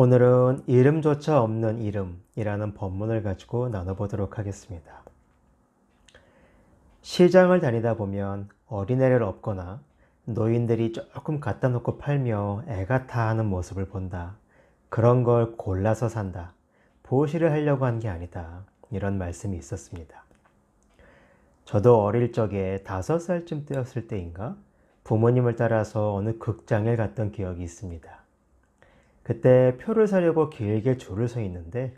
오늘은 이름조차 없는 이름이라는 본문을 가지고 나눠보도록 하겠습니다. 시장을 다니다 보면 어린애를 업거나 노인들이 조금 갖다 놓고 팔며 애가 타하는 모습을 본다. 그런 걸 골라서 산다. 보시를 하려고 한 게 아니다. 이런 말씀이 있었습니다. 저도 어릴 적에 5살쯤 되었을 때인가 부모님을 따라서 어느 극장에 갔던 기억이 있습니다. 그때 표를 사려고 길게 줄을 서 있는데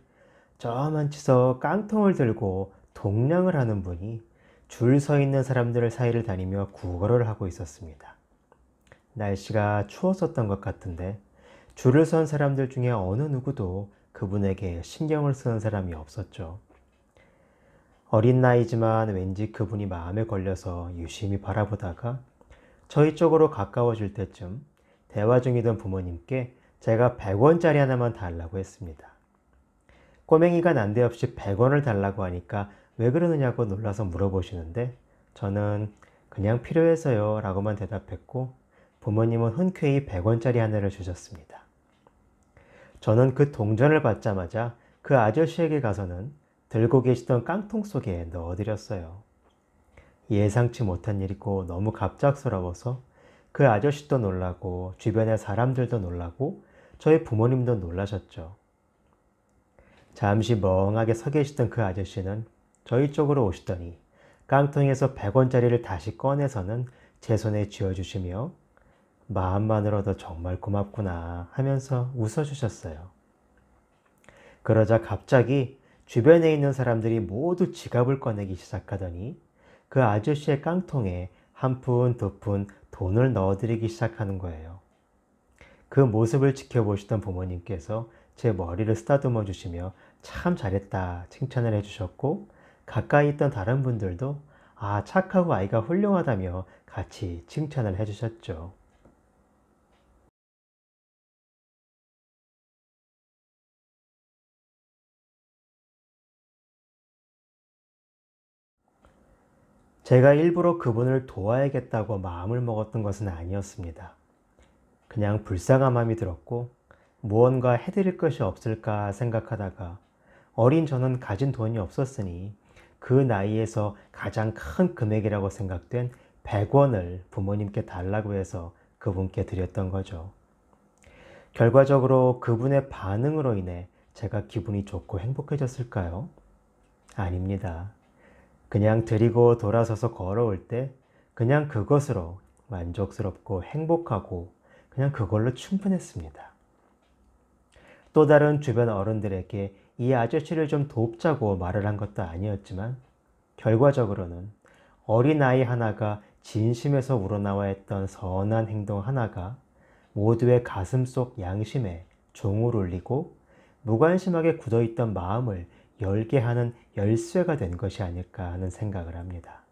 저 먼치서 깡통을 들고 동냥을 하는 분이 줄 서 있는 사람들 사이를 다니며 구걸을 하고 있었습니다. 날씨가 추웠었던 것 같은데 줄을 선 사람들 중에 어느 누구도 그분에게 신경을 쓰는 사람이 없었죠. 어린 나이지만 왠지 그분이 마음에 걸려서 유심히 바라보다가 저희 쪽으로 가까워질 때쯤 대화 중이던 부모님께 제가 100원짜리 하나만 달라고 했습니다. 꼬맹이가 난데없이 100원을 달라고 하니까 왜 그러느냐고 놀라서 물어보시는데 저는 그냥 필요해서요 라고만 대답했고 부모님은 흔쾌히 100원짜리 하나를 주셨습니다. 저는 그 동전을 받자마자 그 아저씨에게 가서는 들고 계시던 깡통 속에 넣어드렸어요. 예상치 못한 일이고 너무 갑작스러워서 그 아저씨도 놀라고 주변의 사람들도 놀라고 저희 부모님도 놀라셨죠. 잠시 멍하게 서 계시던 그 아저씨는 저희 쪽으로 오시더니 깡통에서 100원짜리를 다시 꺼내서는 제 손에 쥐어주시며 마음만으로도 정말 고맙구나 하면서 웃어주셨어요. 그러자 갑자기 주변에 있는 사람들이 모두 지갑을 꺼내기 시작하더니 그 아저씨의 깡통에 한 푼, 두 푼 돈을 넣어드리기 시작하는 거예요. 그 모습을 지켜보시던 부모님께서 제 머리를 쓰다듬어 주시며 참 잘했다 칭찬을 해주셨고 가까이 있던 다른 분들도 착하고 아이가 훌륭하다며 같이 칭찬을 해주셨죠. 제가 일부러 그분을 도와야겠다고 마음을 먹었던 것은 아니었습니다. 그냥 불쌍한 마음이 들었고 무언가 해드릴 것이 없을까 생각하다가 어린 저는 가진 돈이 없었으니 그 나이에서 가장 큰 금액이라고 생각된 100원을 부모님께 달라고 해서 그분께 드렸던 거죠. 결과적으로 그분의 반응으로 인해 제가 기분이 좋고 행복해졌을까요? 아닙니다. 그냥 드리고 돌아서서 걸어올 때 그냥 그것으로 만족스럽고 행복하고 그냥 그걸로 충분했습니다. 또 다른 주변 어른들에게 이 아저씨를 좀 돕자고 말을 한 것도 아니었지만 결과적으로는 어린아이 하나가 진심에서 우러나와 했던 선한 행동 하나가 모두의 가슴속 양심에 종을 울리고 무관심하게 굳어있던 마음을 열게 하는 열쇠가 된 것이 아닐까 하는 생각을 합니다.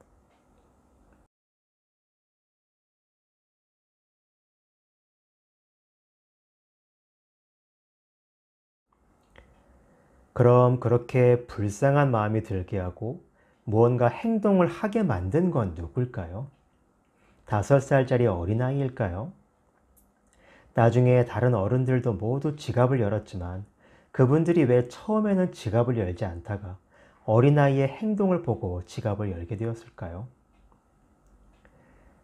그럼 그렇게 불쌍한 마음이 들게 하고 무언가 행동을 하게 만든 건 누굴까요? 5살짜리 어린아이일까요? 나중에 다른 어른들도 모두 지갑을 열었지만 그분들이 왜 처음에는 지갑을 열지 않다가 어린아이의 행동을 보고 지갑을 열게 되었을까요?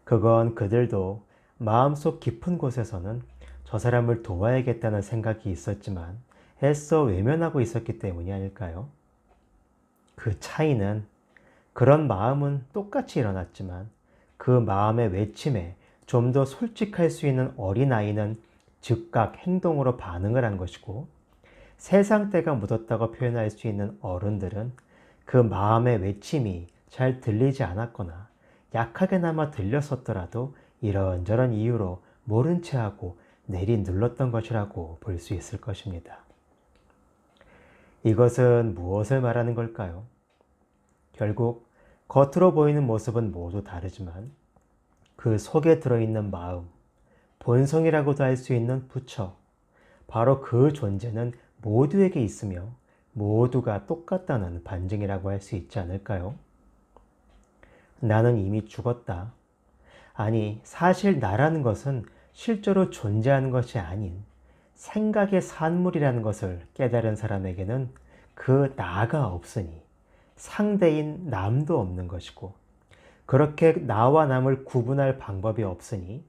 그건 그들도 마음속 깊은 곳에서는 저 사람을 도와야겠다는 생각이 있었지만 애써 외면하고 있었기 때문이 아닐까요? 그 차이는 그런 마음은 똑같이 일어났지만 그 마음의 외침에 좀 더 솔직할 수 있는 어린아이는 즉각 행동으로 반응을 한 것이고 세상 때가 묻었다고 표현할 수 있는 어른들은 그 마음의 외침이 잘 들리지 않았거나 약하게나마 들렸었더라도 이런저런 이유로 모른 채 하고 내리 눌렀던 것이라고 볼 수 있을 것입니다. 이것은 무엇을 말하는 걸까요? 결국 겉으로 보이는 모습은 모두 다르지만 그 속에 들어있는 마음, 본성이라고도 할 수 있는 부처, 바로 그 존재는 모두에게 있으며 모두가 똑같다는 반증이라고 할 수 있지 않을까요? 나는 이미 죽었다. 아니, 사실 나라는 것은 실제로 존재하는 것이 아닌 생각의 산물이라는 것을 깨달은 사람에게는 그 나가 없으니 상대인 남도 없는 것이고, 그렇게 나와 남을 구분할 방법이 없으니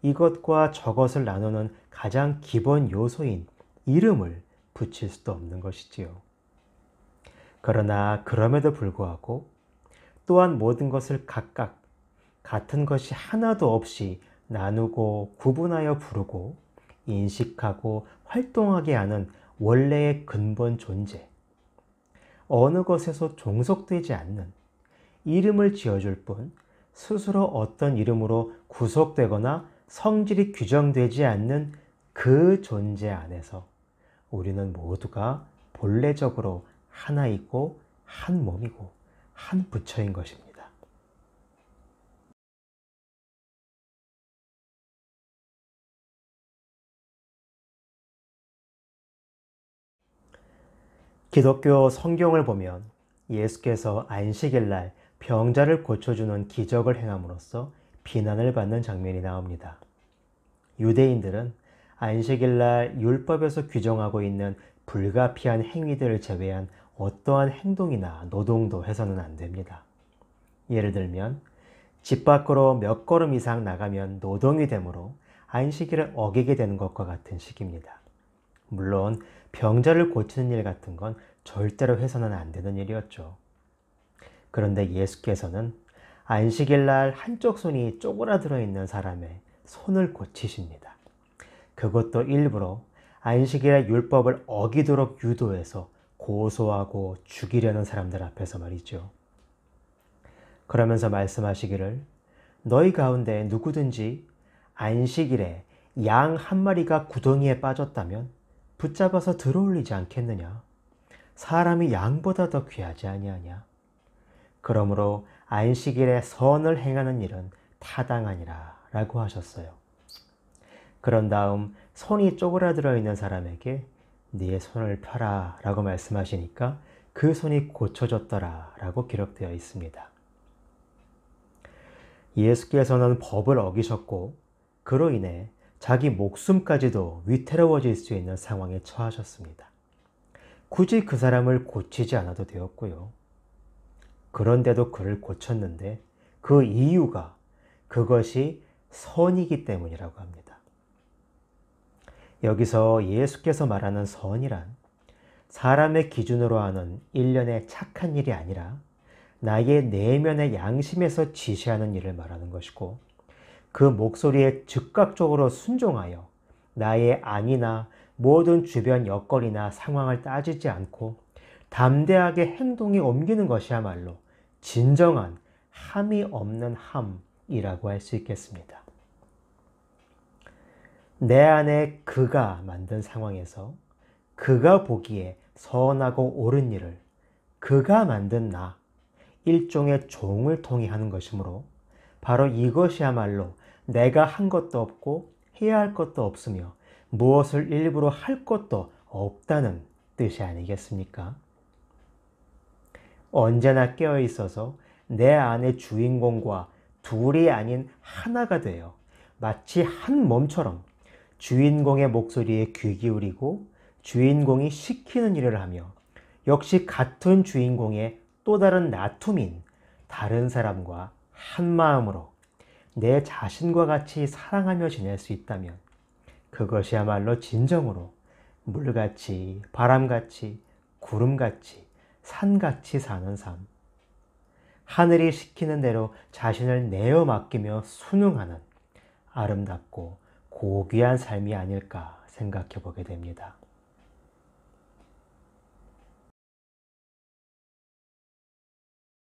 이것과 저것을 나누는 가장 기본 요소인 이름을 붙일 수도 없는 것이지요. 그러나 그럼에도 불구하고 또한 모든 것을 각각 같은 것이 하나도 없이 나누고 구분하여 부르고 인식하고 활동하게 하는 원래의 근본 존재, 어느 것에서 종속되지 않는, 이름을 지어줄 뿐 스스로 어떤 이름으로 구속되거나 성질이 규정되지 않는 그 존재 안에서 우리는 모두가 본래적으로 하나이고 한 몸이고 한 부처인 것입니다. 기독교 성경을 보면 예수께서 안식일날 병자를 고쳐주는 기적을 행함으로써 비난을 받는 장면이 나옵니다. 유대인들은 안식일날 율법에서 규정하고 있는 불가피한 행위들을 제외한 어떠한 행동이나 노동도 해서는 안 됩니다. 예를 들면 집 밖으로 몇 걸음 이상 나가면 노동이 되므로 안식일을 어기게 되는 것과 같은 식입니다. 물론 병자를 고치는 일 같은 건 절대로 해서는 안 되는 일이었죠. 그런데 예수께서는 안식일날 한쪽 손이 쪼그라들어 있는 사람의 손을 고치십니다. 그것도 일부러 안식일의 율법을 어기도록 유도해서 고소하고 죽이려는 사람들 앞에서 말이죠. 그러면서 말씀하시기를, 너희 가운데 누구든지 안식일에 양 한 마리가 구덩이에 빠졌다면 붙잡아서 들어올리지 않겠느냐? 사람이 양보다 더 귀하지 아니하냐? 그러므로 안식일에 선을 행하는 일은 타당하니라 라고 하셨어요. 그런 다음 손이 쪼그라들어 있는 사람에게 네 손을 펴라 라고 말씀하시니까 그 손이 고쳐졌더라 라고 기록되어 있습니다. 예수께서는 법을 어기셨고 그로 인해 자기 목숨까지도 위태로워질 수 있는 상황에 처하셨습니다. 굳이 그 사람을 고치지 않아도 되었고요. 그런데도 그를 고쳤는데 그 이유가 그것이 선이기 때문이라고 합니다. 여기서 예수께서 말하는 선이란 사람의 기준으로 하는 일련의 착한 일이 아니라 나의 내면의 양심에서 지시하는 일을 말하는 것이고, 그 목소리에 즉각적으로 순종하여 나의 안이나 모든 주변 여건이나 상황을 따지지 않고 담대하게 행동에 옮기는 것이야말로 진정한 함이 없는 함이라고 할 수 있겠습니다. 내 안에 그가 만든 상황에서 그가 보기에 선하고 옳은 일을 그가 만든 나, 일종의 종을 통해 하는 것이므로 바로 이것이야말로 내가 한 것도 없고 해야 할 것도 없으며 무엇을 일부러 할 것도 없다는 뜻이 아니겠습니까? 언제나 깨어 있어서 내 안의 주인공과 둘이 아닌 하나가 되어 마치 한 몸처럼 주인공의 목소리에 귀 기울이고 주인공이 시키는 일을 하며 역시 같은 주인공의 또 다른 나툼인 다른 사람과 한 마음으로 내 자신과 같이 사랑하며 지낼 수 있다면 그것이야말로 진정으로 물같이 바람같이 구름같이 산같이 사는 삶, 하늘이 시키는 대로 자신을 내어 맡기며 순응하는 아름답고 고귀한 삶이 아닐까 생각해 보게 됩니다.